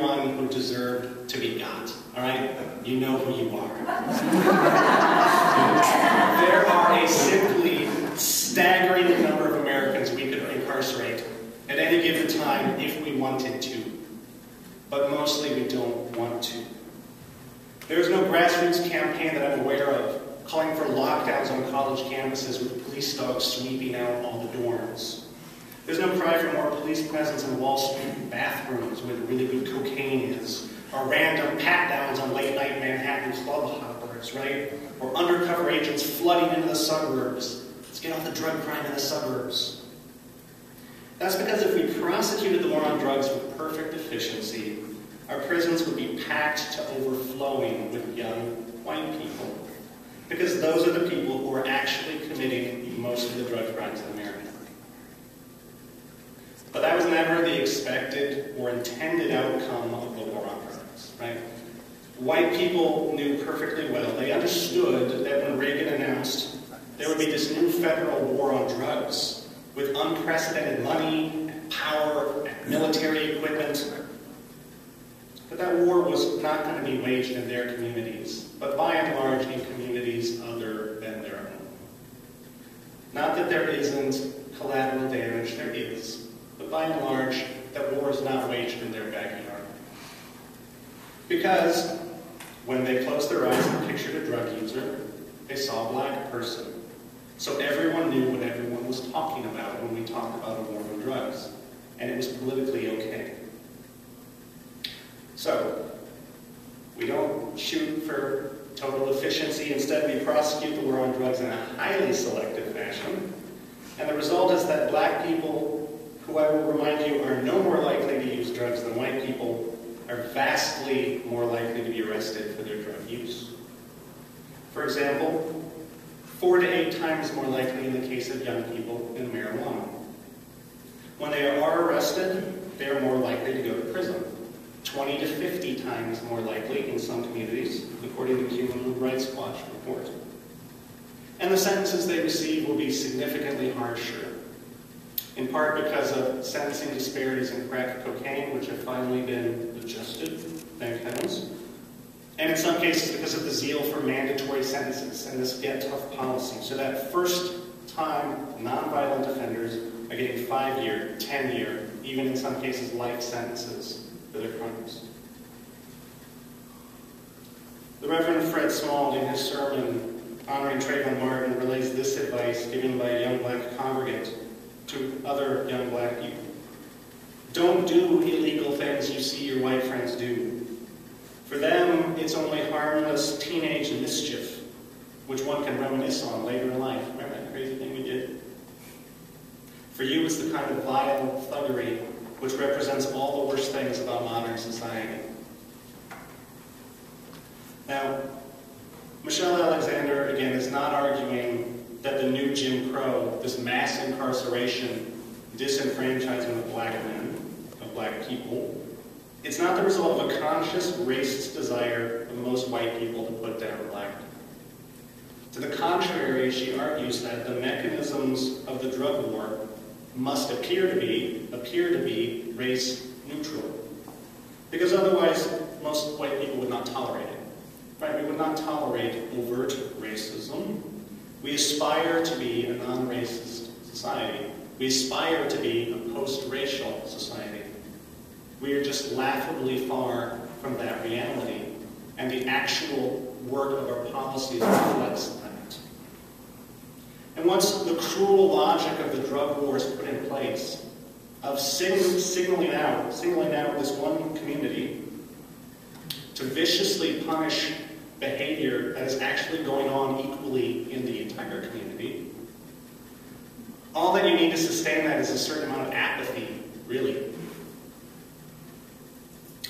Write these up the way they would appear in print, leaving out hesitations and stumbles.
everyone who deserved to be got. All right? You know who you are. There are a simply staggering number of Americans we could incarcerate at any given time if we wanted to. But mostly we don't want to. There's no grassroots campaign that I'm aware of calling for lockdowns on college campuses with police dogs sweeping out all the dorms. There's no cry for more police presence in Wall Street bathrooms where the really good cocaine is, or random pat-downs on late-night Manhattan club hoppers, right? Or undercover agents flooding into the suburbs. Let's get off the drug crime in the suburbs. That's because if we prosecuted the war on drugs with perfect efficiency, our prisons would be packed to overflowing with young white people. Because those are the people who are actually committing most of the drug crimes in America. But that was never the expected or intended outcome of the war on drugs, right? White people knew perfectly well. They understood that when Reagan announced there would be this new federal war on drugs with unprecedented money, and power, and military equipment, but that war was not going to be waged in their communities, but by and large in communities other than their own. Not that there isn't collateral damage, there is, but by and large, that war is not waged in their backyard. Because when they closed their eyes and pictured a drug user, they saw a black person. So everyone knew what everyone was talking about when we talked about a war on drugs, and it was politically okay. So, we don't shoot for total efficiency. Instead, we prosecute the war on drugs in a highly selective fashion. And the result is that black people, who I will remind you are no more likely to use drugs than white people, are vastly more likely to be arrested for their drug use. For example, 4 to 8 times more likely in the case of young people in marijuana. When they are arrested, they are more likely to go to prison. 20 to 50 times more likely in some communities, according to the Human Rights Watch report. And the sentences they receive will be significantly harsher, in part because of sentencing disparities in crack cocaine, which have finally been adjusted, thank heavens, and in some cases because of the zeal for mandatory sentences and this get tough policy, so that first-time nonviolent offenders are getting 5-year, 10-year, even in some cases life sentences for their crimes. The Reverend Fred Small, in his sermon honoring Trayvon Martin, relays this advice given by a young black congregant to other young black people. Don't do illegal things you see your white friends do. For them, it's only harmless teenage mischief, which one can reminisce on later in life. Remember that crazy thing we did? For you, it's the kind of vile thuggery which represents all the worst things about modern society. Now, Michelle Alexander, again, is not arguing that the new Jim Crow, this mass incarceration, disenfranchisement of black men, of black people, it's not the result of a conscious racist desire of most white people to put down black people. To the contrary, she argues that the mechanisms of the drug war must appear to be race neutral. Because otherwise, most white people would not tolerate it. Right? We would not tolerate overt racism. We aspire to be a non-racist society. We aspire to be a post-racial society. We are just laughably far from that reality, and the actual work of our policies reflects that. And once the cruel logic of the drug war is put in place, of singling out this one community to viciously punish behavior that is actually going on equally in the entire community, all that you need to sustain that is a certain amount of apathy, really.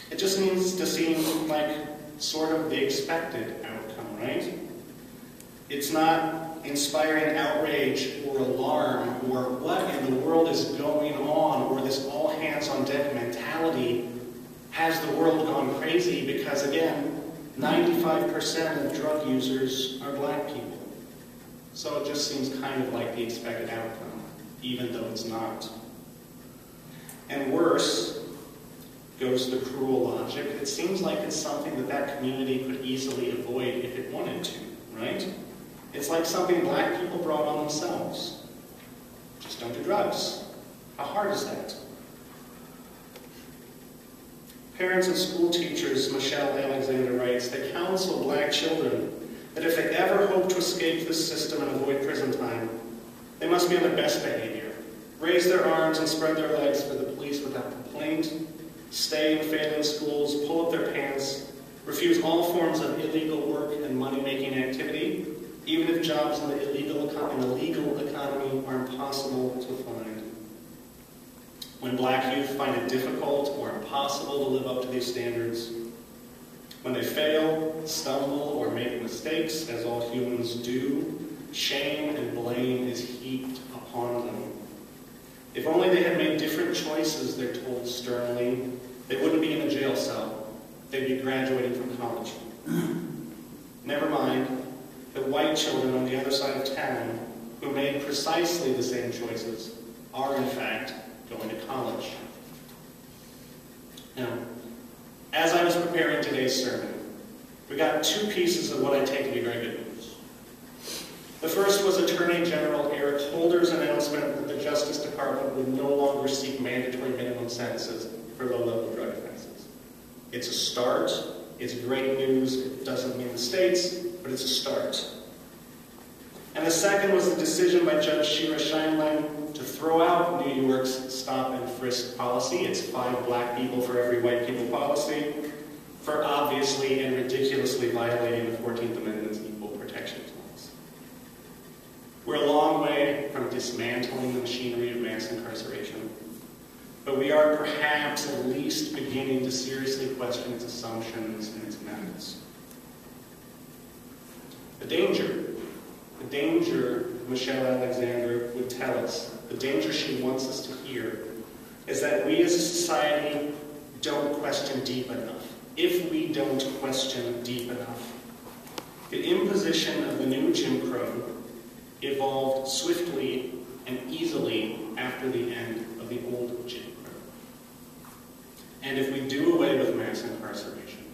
It just needs to seem like sort of the expected outcome, right? It's not inspiring outrage or alarm or what in the world is going on or this all-hands-on-deck mentality. Has the world gone crazy? Because again, 95% of drug users are black people. So it just seems kind of like the expected outcome, even though it's not. And worse, goes the cruel logic, it seems like it's something that that community could easily avoid if it wanted to, right? It's like something black people brought on themselves. Just don't do drugs. How hard is that? Parents and school teachers, Michelle Alexander writes, they counsel black children that if they ever hope to escape this system and avoid prison time, they must be on their best behavior, raise their arms and spread their legs for the police without complaint, stay in failing schools, pull up their pants, refuse all forms of illegal work and money-making activity, even if jobs in the legal economy are impossible to find. When black youth find it difficult or impossible to live up to these standards, when they fail, stumble, or make mistakes, as all humans do, shame and blame is heaped upon them. If only they had made different choices, they're told sternly, they wouldn't be in a jail cell. They'd be graduating from college. Never mind that white children on the other side of town who made precisely the same choices are, in fact, going to college. Now, as I was preparing today's sermon, we got two pieces of what I take to be very good news. The first was Attorney General Eric Holder's announcement that the Justice Department would no longer seek mandatory minimum sentences for low-level drug offenses. It's a start. It's great news. It doesn't mean the states, but it's a start. And the second was the decision by Judge Shira Scheinlein to throw out New York's stop and frisk policy, its 5 black people for every white people policy, for obviously and ridiculously violating the 14th Amendment's equal protection clause. We're a long way from dismantling the machinery of mass incarceration, but we are perhaps at least beginning to seriously question its assumptions and its methods. The danger, Michelle Alexander would tell us, the danger she wants us to hear, is that we as a society don't question deep enough. If we don't question deep enough, the imposition of the new Jim Crow evolved swiftly and easily after the end of the old Jim Crow. And if we do away with mass incarceration,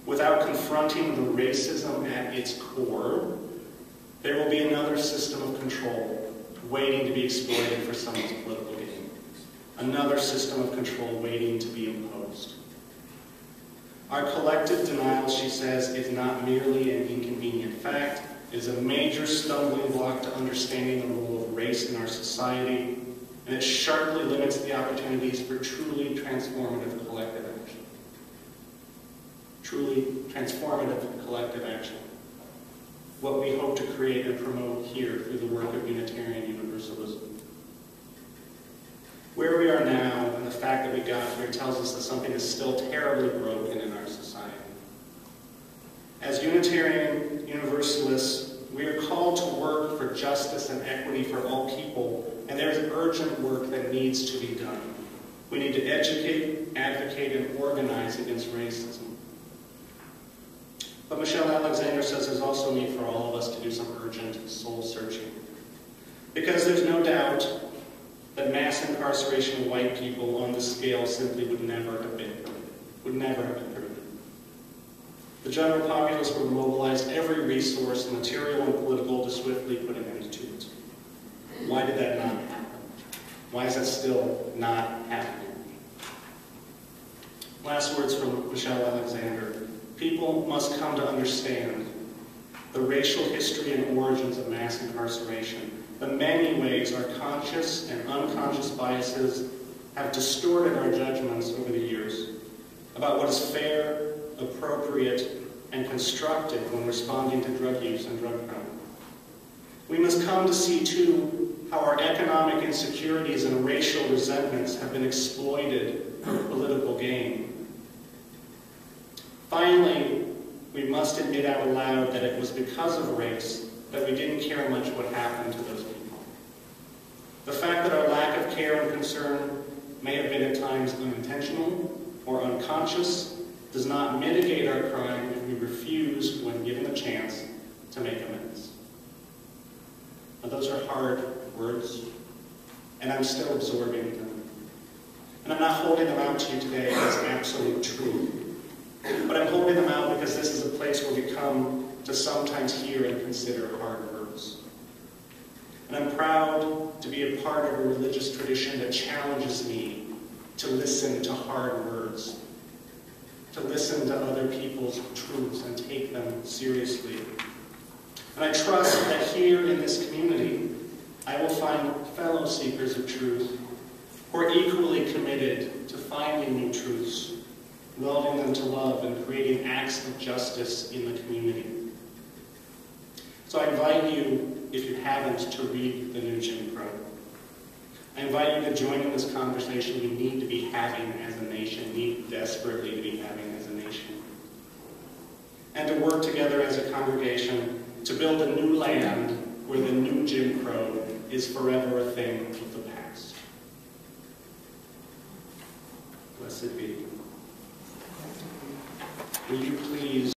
without confronting the racism at its core, there will be another system of control waiting to be exploited for someone's political gain. Another system of control waiting to be imposed. Our collective denial, she says, is not merely an inconvenient fact. It is a major stumbling block to understanding the role of race in our society, and it sharply limits the opportunities for truly transformative collective action. Truly transformative collective action. What we hope to create and promote here through the work of Unitarian Universalism. Where we are now and the fact that we got here tells us that something is still terribly broken in our society. As Unitarian Universalists, we are called to work for justice and equity for all people, and there is urgent work that needs to be done. We need to educate, advocate, and organize against racism. But Michelle Alexander says there's also need for all of us to do some urgent soul searching. Because there's no doubt that mass incarceration of white people on this scale simply would never have been permitted. The general populace would mobilize every resource, material and political, to swiftly put an end to it. Why did that not happen? Why is that still not happening? Last words from Michelle Alexander. People must come to understand the racial history and origins of mass incarceration, the many ways our conscious and unconscious biases have distorted our judgments over the years about what is fair, appropriate, and constructive when responding to drug use and drug crime. We must come to see, too, how our economic insecurities and racial resentments have been exploited for political gain. Finally, we must admit out loud that it was because of race that we didn't care much what happened to those people. The fact that our lack of care and concern may have been at times unintentional or unconscious does not mitigate our crime if we refuse, when given a chance, to make amends. Now, those are hard words, and I'm still absorbing them. And I'm not holding them out to you today as absolute truth. But I'm holding them out because this is a place where we come to sometimes hear and consider hard words. And I'm proud to be a part of a religious tradition that challenges me to listen to hard words, to listen to other people's truths and take them seriously. And I trust that here in this community, I will find fellow seekers of truth who are equally committed to finding new truths, welding them to love, and creating acts of justice in the community. So I invite you, if you haven't, to read the new Jim Crow. I invite you to join in this conversation we need to be having as a nation, need desperately to be having as a nation. And to work together as a congregation to build a new land where the new Jim Crow is forever a thing of the past. Blessed be. Will you please